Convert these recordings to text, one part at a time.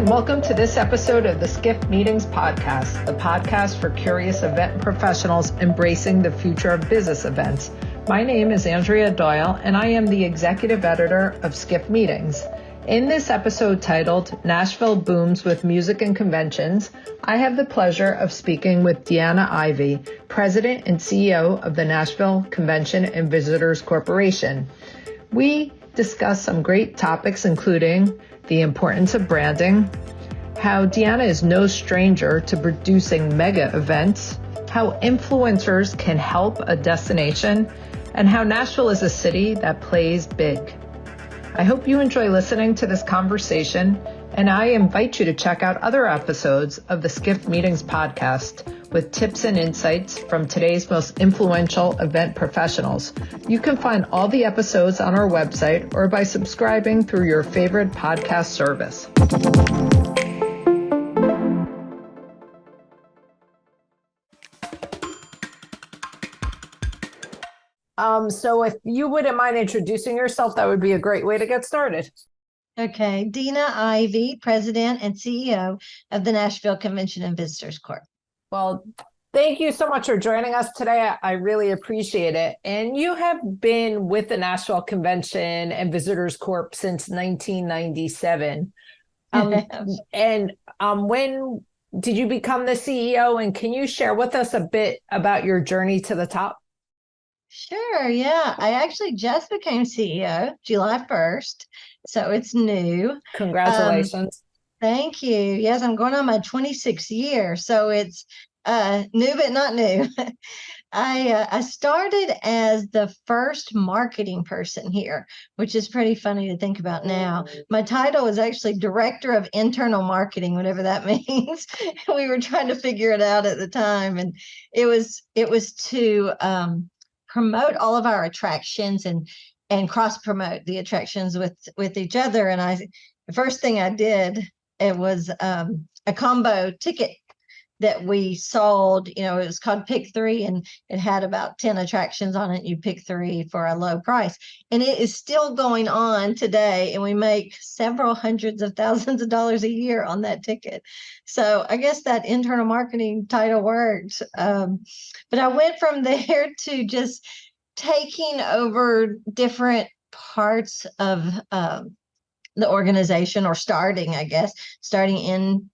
and welcome to this episode of the Skift Meetings podcast, the podcast for curious event professionals embracing the future of business events. My name is Andrea Doyle, and I am the executive editor of Skift Meetings. In this episode titled Nashville Booms with Music and Conventions, I have the pleasure of speaking with Deana Ivey, President and CEO of the Nashville Convention and Visitors Corporation. We discuss some great topics, including the importance of branding, how Deana is no stranger to producing mega events, how influencers can help a destination, and how Nashville is a city that plays big. I hope you enjoy listening to this conversation, and I invite you to check out other episodes of the Skift Meetings podcast with tips and insights from today's most influential event professionals. You can find all the episodes on our website or by subscribing through your favorite podcast service. So if you wouldn't mind introducing yourself, that would be a great way to get started. Okay. Deana Ivey, President and CEO of the Nashville Convention and Visitors Corp. Well, thank you so much for joining us today. I really appreciate it. And you have been with the Nashville Convention and Visitors Corp since 1997. When did you become the CEO? And can you share with us a bit about your journey to the top? Sure. Yeah. I actually just became CEO July 1st. So it's new. Congratulations. Thank you. Yes, I'm going on my 26th year. So it's new, but not new. I started as the first marketing person here, which is pretty funny to think about now. My title was actually Director of Internal Marketing, whatever that means. We were trying to figure it out at the time. And it was to promote all of our attractions and cross promote the attractions with each other. And the first thing I did, it was a combo ticket that we sold. You know, it was called Pick 3, and it had about 10 attractions on it. You pick 3 for a low price, and it is still going on today. And we make several hundreds of thousands of dollars a year on that ticket. So I guess that internal marketing title worked. But I went from there to just taking over different parts of the organization, or starting in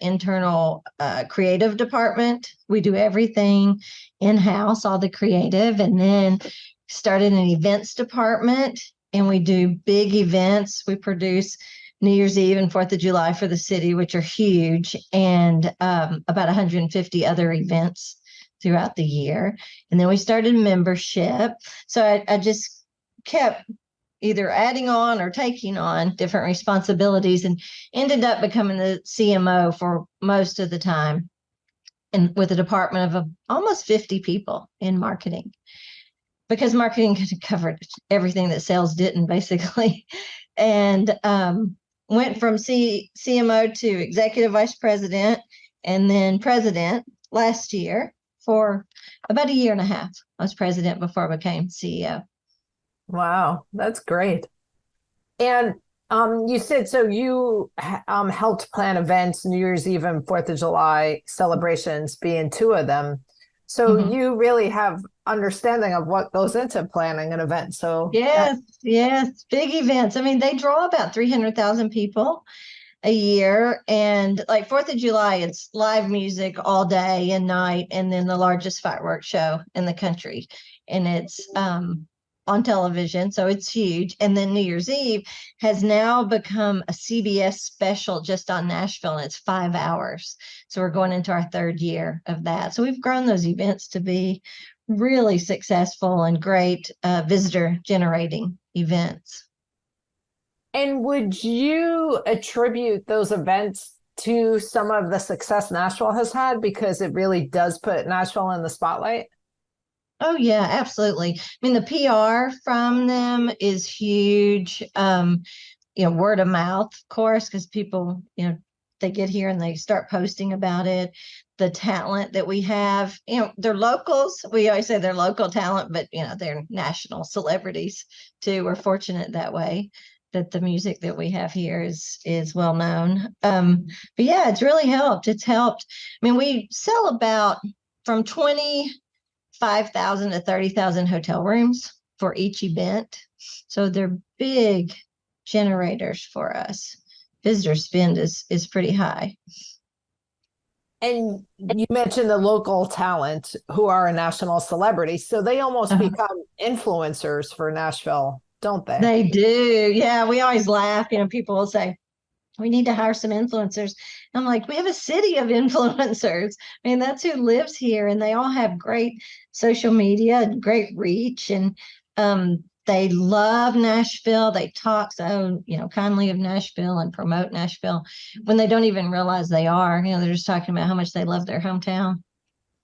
internal creative department. We do everything in-house, all the creative, and then started an events department, and we do big events. We produce New Year's Eve and 4th of July for the city, which are huge, and about 150 other events throughout the year. And then we started membership. So I just kept either adding on or taking on different responsibilities, and ended up becoming the CMO for most of the time, and with a department of almost 50 people in marketing, because marketing covered everything that sales didn't, basically. And went from CMO to executive vice president, and then president last year for about a year and a half. I was president before I became CEO. Wow, that's great. And you said, so you helped plan events, New Year's Eve and 4th of July celebrations being 2 of them. So you really have understanding of what goes into planning an event. So yes, big events. I mean, they draw about 300,000 people a year, and like 4th of July, it's live music all day and night, and then the largest fireworks show in the country, and it's on television, so it's huge. And then New Year's Eve has now become a CBS special just on Nashville, and it's 5 hours. So we're going into our 3rd year of that. So we've grown those events to be really successful and great visitor generating events. And would you attribute those events to some of the success Nashville has had, because it really does put Nashville in the spotlight? Oh, yeah, absolutely. I mean, the PR from them is huge. Word of mouth, of course, because people, they get here and they start posting about it. The talent that we have, they're locals. We always say they're local talent, but, they're national celebrities too. We're fortunate that way. that the music that we have here is well known. But yeah, it's really helped. It's helped. I mean, we sell about from 25,000 to 30,000 hotel rooms for each event. So they're big generators for us. Visitor spend is pretty high. And you mentioned the local talent who are a national celebrity. So they almost become influencers for Nashville, don't they? They do. Yeah, we always laugh. People will say, we need to hire some influencers. I'm like, we have a city of influencers. I mean, that's who lives here, and they all have great social media and great reach. And they love Nashville. They talk so, kindly of Nashville and promote Nashville when they don't even realize they are. They're just talking about how much they love their hometown.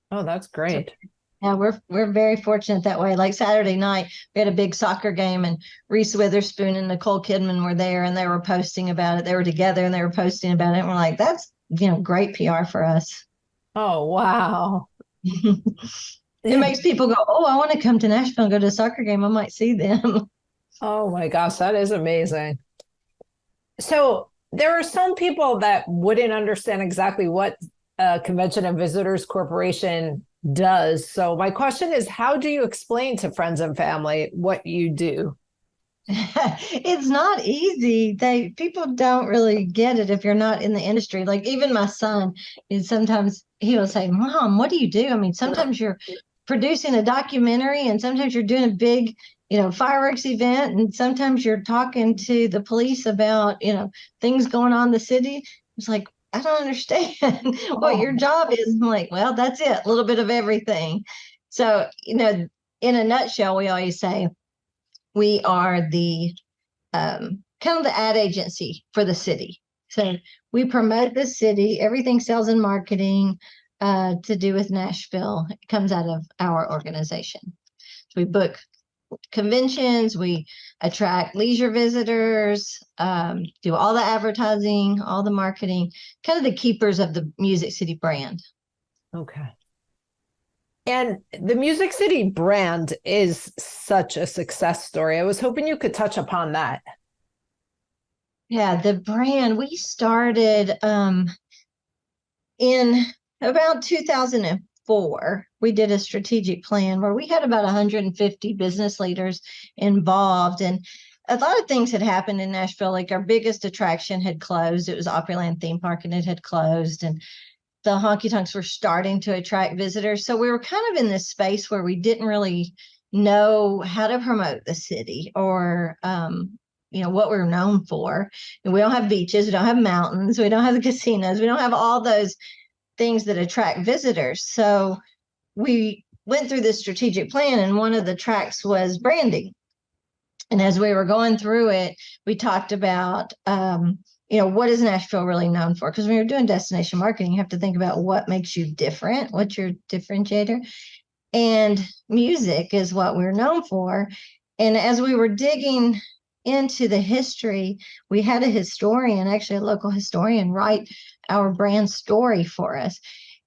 Oh, that's great. So, yeah, we're very fortunate that way. Like Saturday night, we had a big soccer game, and Reese Witherspoon and Nicole Kidman were there, and they were posting about it. They were together, and they were posting about it. And we're like, that's great PR for us. Oh, wow. It makes people go, oh, I want to come to Nashville and go to a soccer game. I might see them. Oh my gosh, that is amazing. So there are some people that wouldn't understand exactly what Convention and Visitors Corporation does. So my question is, how do you explain to friends and family what you do? It's not easy. People don't really get it if you're not in the industry. Like even my son is sometimes he will say, Mom, what do you do? I mean, sometimes you're producing a documentary and sometimes you're doing a big, fireworks event, and sometimes you're talking to the police about, things going on in the city. It's like, I don't understand what your job is. I'm like, well, that's it, a little bit of everything. So, in a nutshell, we always say we are the kind of the ad agency for the city. So we promote the city, everything sales and marketing to do with Nashville. It comes out of our organization. So we book conventions, we attract leisure visitors, do all the advertising, all the marketing, kind of the keepers of the Music City brand. Okay. And the Music City brand is such a success story. I was hoping you could touch upon that. Yeah, the brand, we started in about 2004. We did a strategic plan where we had about 150 business leaders involved. And a lot of things had happened in Nashville. Like our biggest attraction had closed. It was Opryland theme park, and it had closed. And the honky tonks were starting to attract visitors. So we were kind of in this space where we didn't really know how to promote the city or, what we're known for. And we don't have beaches, we don't have mountains, we don't have the casinos, we don't have all those things that attract visitors. So we went through this strategic plan, and one of the tracks was branding. And as we were going through it, we talked about, what is Nashville really known for? Because when you're doing destination marketing, you have to think about what makes you different, what's your differentiator. And music is what we're known for. And as we were digging into the history, we had a historian, actually a local historian, write our brand story for us.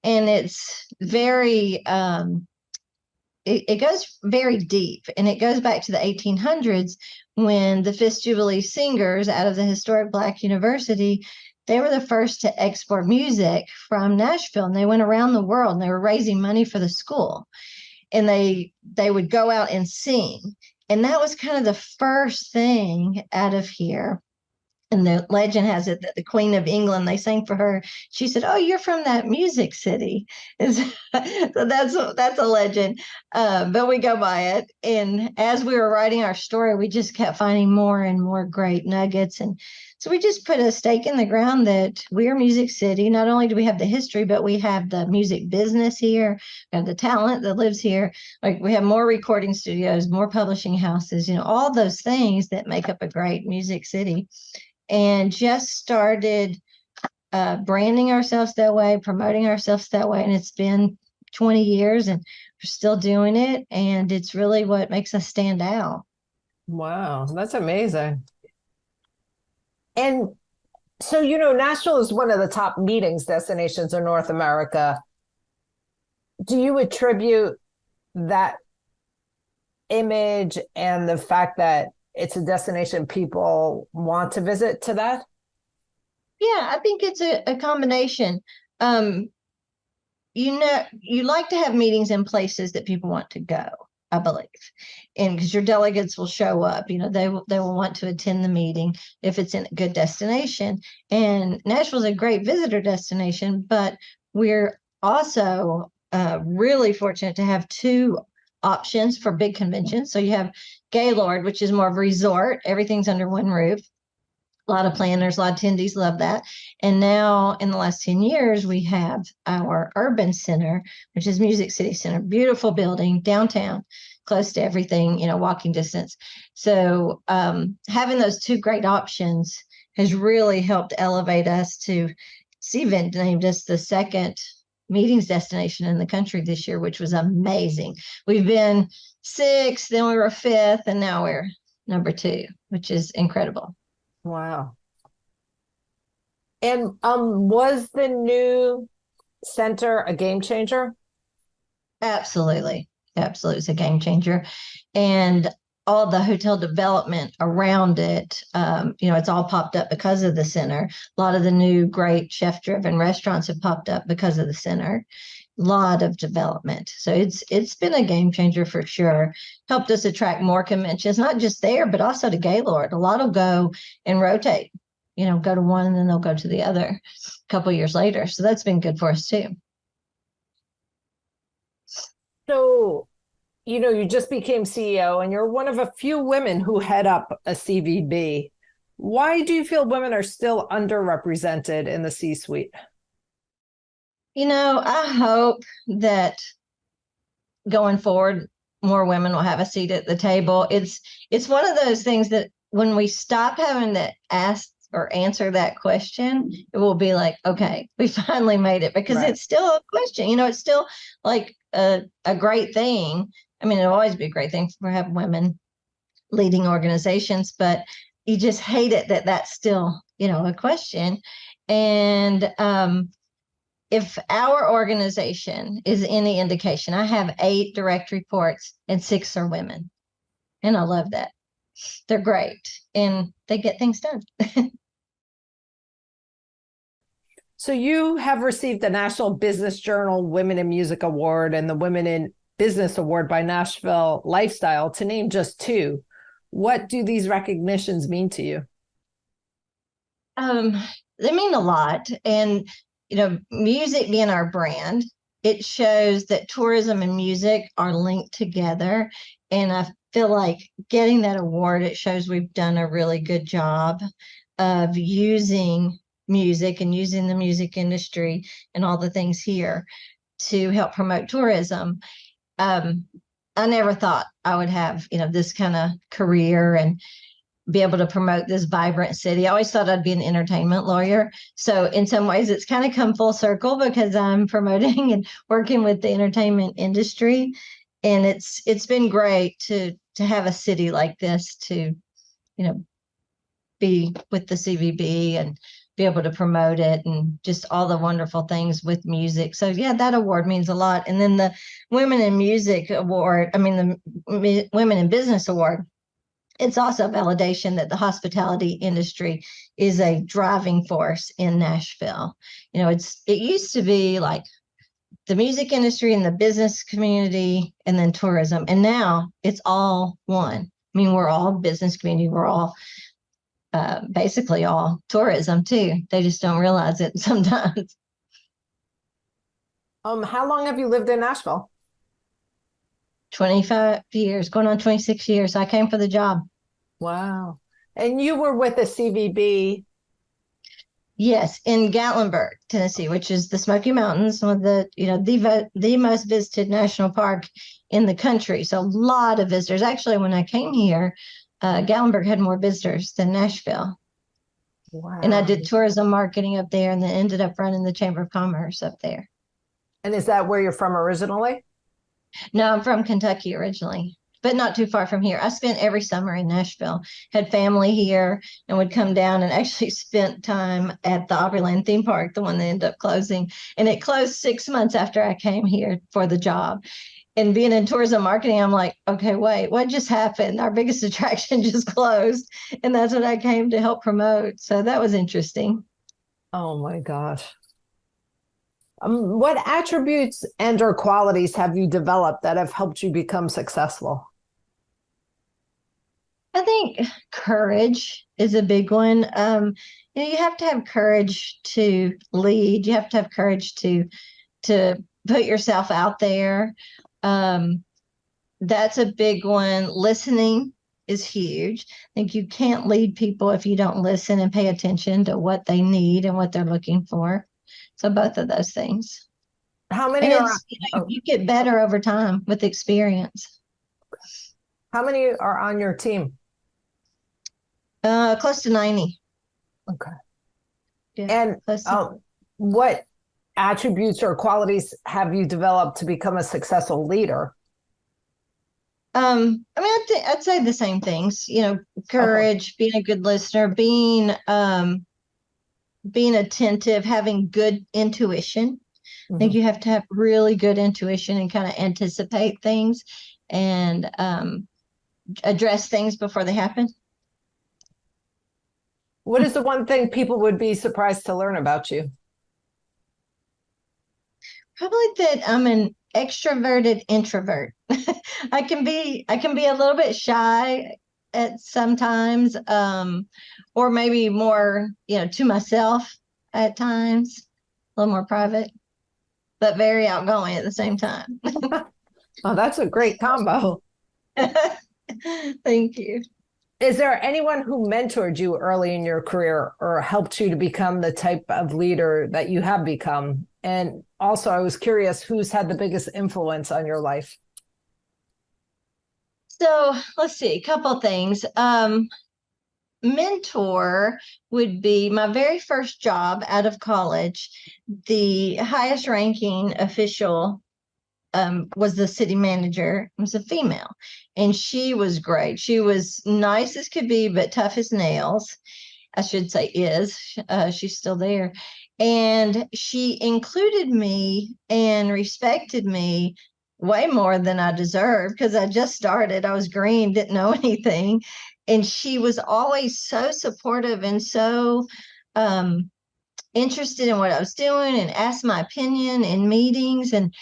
And it's very, it goes very deep, and it goes back to the 1800s when the Fifth Jubilee Singers out of the historic Black University, they were the first to export music from Nashville, and they went around the world, and they were raising money for the school, and they would go out and sing. And that was kind of the first thing out of here. And the legend has it that the Queen of England, they sang for her. She said, "Oh, you're from that Music City." So that's a legend, but we go by it. And as we were writing our story, we just kept finding more and more great nuggets. And so we just put a stake in the ground that we are Music City. Not only do we have the history, but we have the music business here. We have the talent that lives here. Like we have more recording studios, more publishing houses, all those things that make up a great Music City. And just started branding ourselves that way, promoting ourselves that way. And it's been 20 years and we're still doing it. And it's really what makes us stand out. Wow, that's amazing. And so, Nashville is one of the top meetings destinations in North America. Do you attribute that image and the fact that it's a destination people want to visit to that? Yeah, I think it's a combination. Um, you like to have meetings in places that people want to go, I believe. And because your delegates will show up, they will want to attend the meeting if it's in a good destination. And Nashville's a great visitor destination, but we're also really fortunate to have two options for big conventions. So you have Gaylord, which is more of a resort, everything's under one roof. A lot of planners, a lot of attendees love that. And now in the last 10 years, we have our urban center, which is Music City Center, beautiful building downtown, close to everything, walking distance. So having those two great options has really helped elevate us to CVent named us the second meetings destination in the country this year, which was amazing. We've been sixth, then we were fifth, and now we're number two, which is incredible. Wow. And was the new center a game changer? Absolutely. Absolutely. It's a game changer. And all the hotel development around it, it's all popped up because of the center. A lot of the new great chef-driven restaurants have popped up because of the center. A lot of development. So it's been a game changer for sure. Helped us attract more conventions, not just there, but also to Gaylord. A lot will go and rotate, go to one and then they'll go to the other a couple of years later. So that's been good for us too. So, you just became CEO and you're one of a few women who head up a CVB. Why do you feel women are still underrepresented in the C-suite? I hope that going forward, more women will have a seat at the table. It's one of those things that when we stop having to ask or answer that question, it will be like, okay, we finally made it, because It's still a question. It's still like a great thing. I mean, it'll always be a great thing for have women leading organizations, but you just hate it that that's still, a question. And if our organization is any indication, I have 8 direct reports and 6 are women. And I love that. They're great and they get things done. So you have received the National Business Journal Women in Music Award and the Women in Business Award by Nashville Lifestyle, to name just 2. What do these recognitions mean to you? They mean a lot. And, music being our brand, it shows that tourism and music are linked together. And I feel like getting that award, it shows we've done a really good job of using music and using the music industry and all the things here to help promote tourism. I never thought I would have, this kind of career and be able to promote this vibrant city. I always thought I'd be an entertainment lawyer. So in some ways it's kind of come full circle, because I'm promoting and working with the entertainment industry. And it's been great to have a city like this to, be with the CVB and be able to promote it and just all the wonderful things with music. So yeah, that award means a lot. And then the Women in Music Award, the Women in Business Award, it's also a validation that the hospitality industry is a driving force in Nashville. It used to be like the music industry and the business community and then tourism. And now it's all one. I mean, we're all business community. We're all basically all tourism too. They just don't realize it sometimes. How long have you lived in Nashville? 25 years, going on 26 years. I came for the job. Wow. And you were with the CVB? Yes, in Gatlinburg, Tennessee, which is the Smoky Mountains, one of the most visited national park in the country. So a lot of visitors. Actually, when I came here, Gatlinburg had more visitors than Nashville. Wow. And I did tourism marketing up there and then ended up running the Chamber of Commerce up there. And is that where you're from originally? No, I'm from Kentucky originally, but not too far from here. I spent every summer in Nashville, had family here, and would come down and actually spent time at the Opryland theme park, the one that ended up closing. And it closed 6 months after I came here for the job. and being in tourism marketing, I'm like, okay, wait, what just happened? Our biggest attraction just closed. And that's what I came to help promote. So that was interesting. Oh my gosh. What attributes and or qualities have you developed that have helped you become successful? I think courage is a big one. You have to have courage to lead. You have to have courage to put yourself out there. Um, that's a big one. Listening is huge. I think you can't lead people if you don't listen and pay attention to what they need and what they're looking for. So both of those things. How And many are oh, you get better over time with experience. how many are on your team? Close to 90. Okay. Yeah, And close to what attributes or qualities have you developed to become a successful leader? I mean, I'd say the same things, Okay. courage, being a good listener, being attentive, having good intuition. I think you have to have really good intuition and kind of anticipate things and address things before they happen. What is the one thing people would be surprised to learn about you? Probably that I'm an extroverted introvert. I can be a little bit shy at sometimes, or maybe more, to myself at times, a little more private, but very outgoing at the same time. Oh, that's a great combo. Thank you. Is there anyone who mentored you early in your career or helped you to become the type of leader that you have become? And also, I was curious, who's had the biggest influence on your life? So let's see, a couple things. Mentor would be my very first job out of college. The highest ranking official was the city manager. It was a female, and she was great. She was nice as could be, but tough as nails. I should say is. She's still there. And she included me and respected me way more than I deserved because I just started. I was green, didn't know anything. And she was always so supportive and so interested in what I was doing and asked my opinion in meetings. And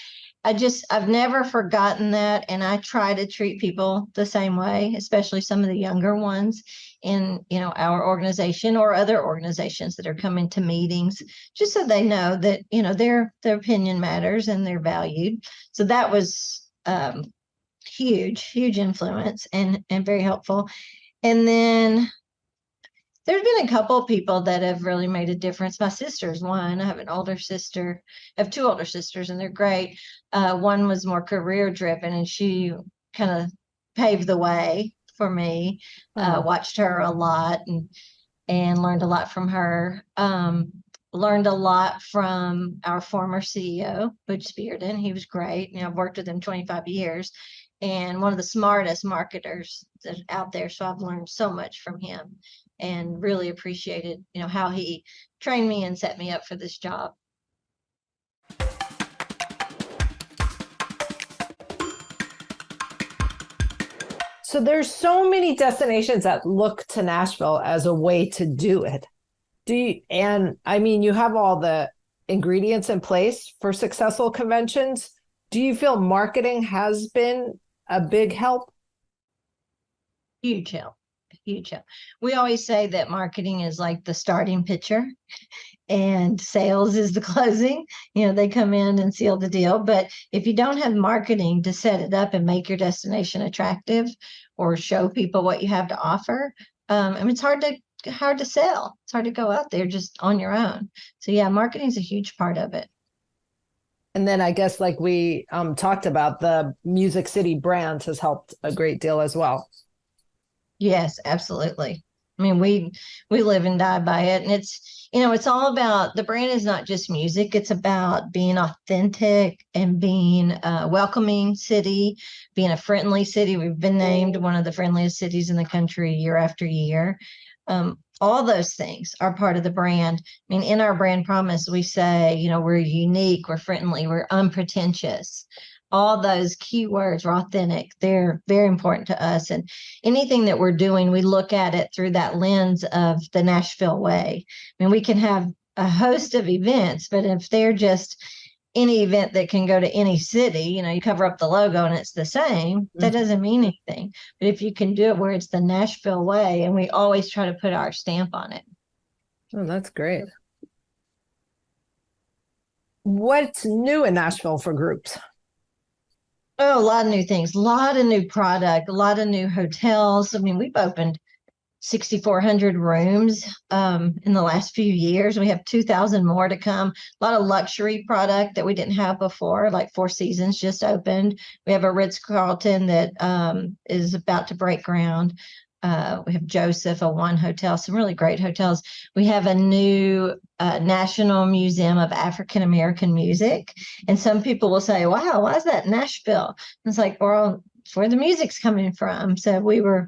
I've never forgotten that. And I try to treat people the same way, especially some of the younger ones in, our organization or other organizations that are coming to meetings, just so they know that, their opinion matters and they're valued. So that was huge influence and very helpful. And then there's been a couple of people that have really made a difference. My sister's one. I have an older sister. I have two older sisters, and they're great. One was more career driven, and she kind of paved the way for me. Watched her a lot and learned a lot from her. Learned a lot from our former CEO, Butch Spearden. He was great. I've worked with him 25 years and one of the smartest marketers that out there. So I've learned so much from him and really appreciated, how he trained me and set me up for this job. So there's so many destinations that look to Nashville as a way to do it. And I mean, you have all the ingredients in place for successful conventions. Do you feel marketing has been a big help? Huge help. Huge help. We always say that marketing is like the starting pitcher and sales is the closing. They come in and seal the deal. But if you don't have marketing to set it up and make your destination attractive or show people what you have to offer, it's hard to sell. It's hard to go out there just on your own. So yeah, marketing is a huge part of it. And then I guess like we talked about, the Music City brand has helped a great deal as well. Yes, absolutely. I mean, we live and die by it. And it's all about, the brand is not just music. It's about being authentic and being a welcoming city, being a friendly city. We've been named one of the friendliest cities in the country year after year. All those things are part of the brand. I mean, in our brand promise, we say, we're unique, we're friendly, we're unpretentious. all those keywords are authentic. They're very important to us. And anything that we're doing, we look at it through that lens of the Nashville way. I mean, we can have a host of events, but if they're just any event that can go to any city, you cover up the logo and it's the same, that doesn't mean anything. But if you can do it where it's the Nashville way, and we always try to put our stamp on it. Oh, that's great. What's new in Nashville for groups? Oh, a lot of new things, a lot of new product, a lot of new hotels. I mean, we've opened 6,400 rooms in the last few years. We have 2,000 more to come. A lot of luxury product that we didn't have before, like Four Seasons just opened. We have a Ritz-Carlton that is about to break ground. We have Joseph, a One Hotel, some really great hotels. We have a new National Museum of African American Music. And some people will say, wow, why is that Nashville? And it's like, well, it's where the music's coming from. So we were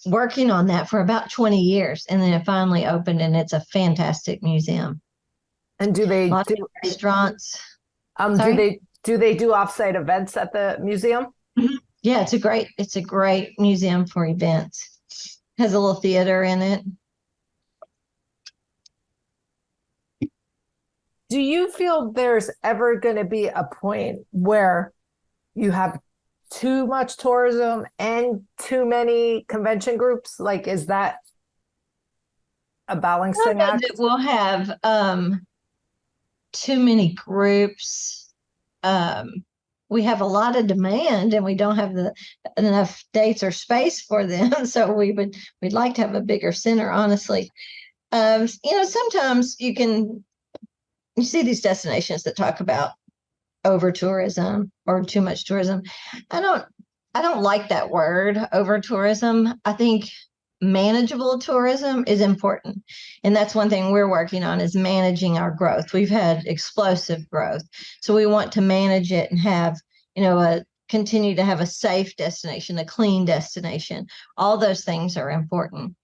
working on that for about 20 years, and then it finally opened, and it's a fantastic museum. And do they do restaurants? Do they do offsite events at the museum? Mm-hmm. Yeah, it's a great museum for events. It has a little theater in it. Do you feel there's ever going to be a point where you have too much tourism and too many convention groups? Like, is that a balancing act? We'll have too many groups. We have a lot of demand, and we don't have enough dates or space for them. So we'd like to have a bigger center, honestly. Sometimes you see these destinations that talk about over tourism or too much tourism. I don't like that word, over tourism. I think manageable tourism is important. And that's one thing we're working on, is managing our growth. We've had explosive growth. So we want to manage it and have, continue to have a safe destination, a clean destination. All those things are important.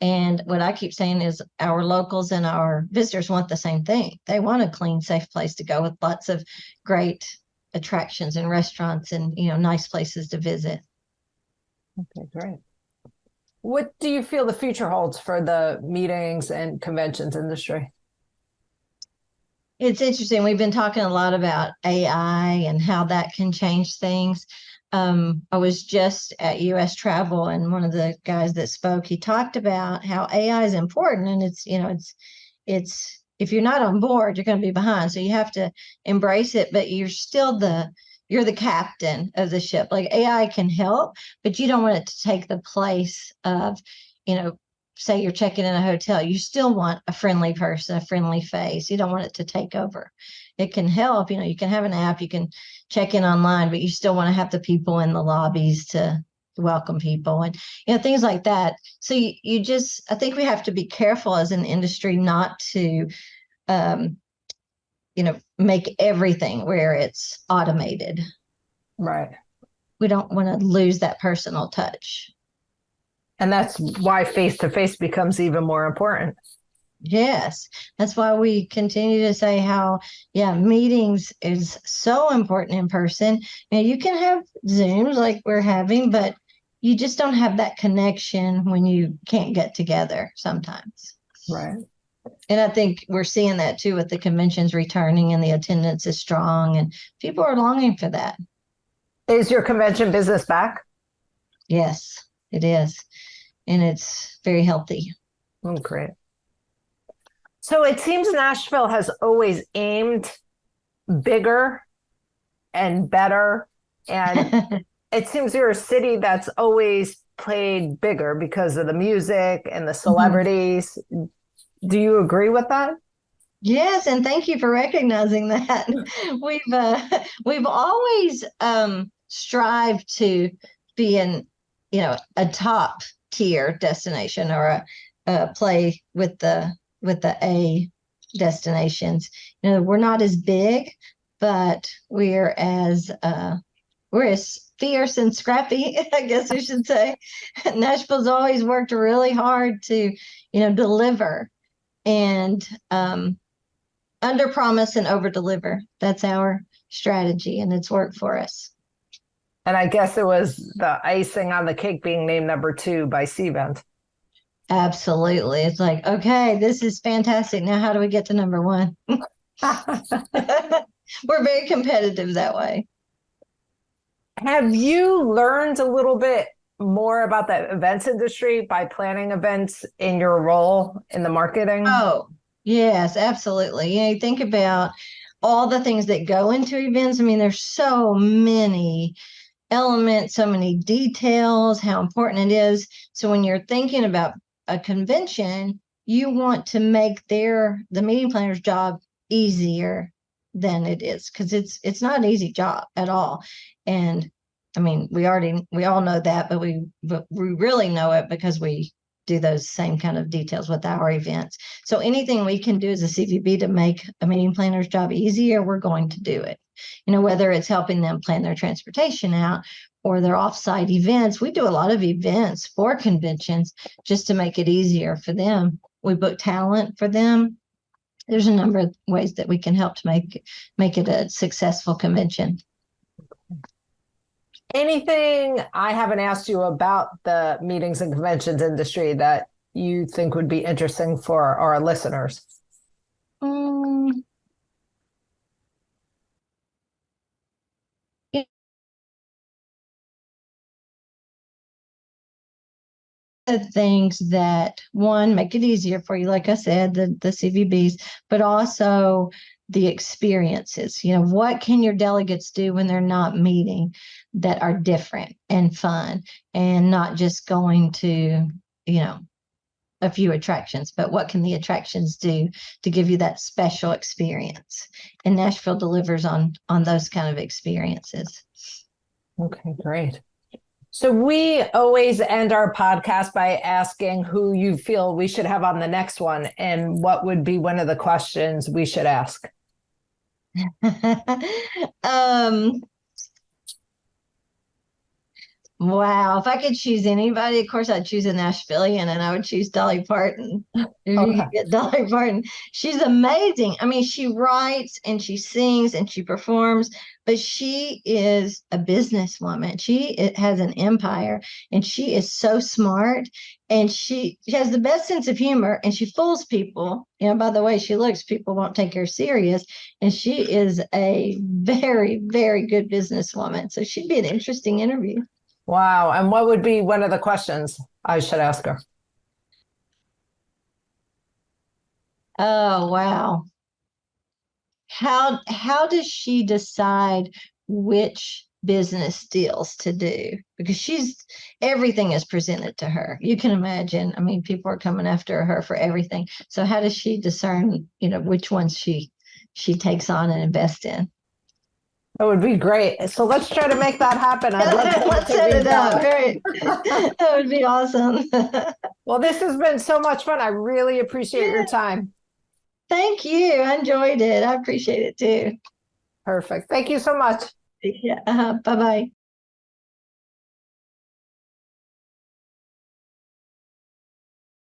And what I keep saying is our locals and our visitors want the same thing. They want a clean, safe place to go with lots of great attractions and restaurants and, nice places to visit. Okay, great. What do you feel the future holds for the meetings and conventions industry? It's interesting. We've been talking a lot about AI and how that can change things. I was just at US Travel, and one of the guys that spoke, he talked about how AI is important, and it's if you're not on board, you're going to be behind. So you have to embrace it, but you're the captain of the ship. Like, AI can help, but you don't want it to take the place of, say you're checking in a hotel. You still want a friendly person, a friendly face. You don't want it to take over. It can help. You can have an app, you can check in online, but you still want to have the people in the lobbies to welcome people and, things like that. So I think we have to be careful as an industry not to, make everything where it's automated. Right. We don't want to lose that personal touch. And that's why face-to-face becomes even more important. Yes. That's why we continue to say how, meetings is so important in person. You can have Zooms like we're having, but you just don't have that connection when you can't get together sometimes. Right. And I think we're seeing that too with the conventions returning, and the attendance is strong, and people are longing for that. Is your convention business back? Yes, it is. And it's very healthy. Oh, great. So it seems Nashville has always aimed bigger and better. And it seems you're a city that's always played bigger because of the music and the celebrities. Mm-hmm. Do you agree with that? Yes, and thank you for recognizing that. We've always strived to be in, a top tier destination, or a play with the A destinations. We're not as big, but we're as fierce and scrappy, I guess we should say. Nashville's always worked really hard to, deliver and under promise and over deliver. That's our strategy, and it's worked for us. And I guess it was the icing on the cake being named number 2 by Cvent. Absolutely. It's like, okay, this is fantastic. Now, how do we get to number 1? We're very competitive that way. Have you learned a little bit more about the events industry by planning events in your role in the marketing? Oh, yes, absolutely. You think about all the things that go into events. I mean, there's so many elements, so many details, how important it is. So when you're thinking about a convention, you want to make the meeting planner's job easier than it is, because it's not an easy job at all. And I mean, we all know that, but we really know it because we do those same kind of details with our events. So anything we can do as a CVB to make a meeting planner's job easier, we're going to do it. Whether it's helping them plan their transportation out or their offsite events. We do a lot of events for conventions just to make it easier for them. We book talent for them. There's a number of ways that we can help to make it a successful convention. Anything I haven't asked you about the meetings and conventions industry that you think would be interesting for our listeners? The things that, one, make it easier for you, like I said, the CVBs, but also the experiences. What can your delegates do when they're not meeting that are different and fun, and not just going to a few attractions, but what can the attractions do to give you that special experience? And Nashville delivers on those kind of experiences. Okay, great. So we always end our podcast by asking who you feel we should have on the next one, and what would be one of the questions we should ask? Wow. If I could choose anybody, of course I'd choose a Nashvilleian, and I would choose Dolly Parton. If you could get Dolly Parton, she's amazing. I mean, she writes and she sings and she performs, but she is a businesswoman. She has an empire, and she is so smart, and she has the best sense of humor, and she fools people. By the way she looks, people won't take her serious. And she is a very, very good businesswoman. So she'd be an interesting interview. Wow. And what would be one of the questions I should ask her? Oh, wow. How does she decide which business deals to do? Because everything is presented to her. You can imagine. I mean, people are coming after her for everything. So how does she discern, which ones she takes on and invests in? That would be great. So let's try to make that happen. Let's set it up. Great. That would be awesome. Well, this has been so much fun. I really appreciate your time. Thank you. I enjoyed it. I appreciate it too. Perfect. Thank you so much. Yeah. Bye-bye.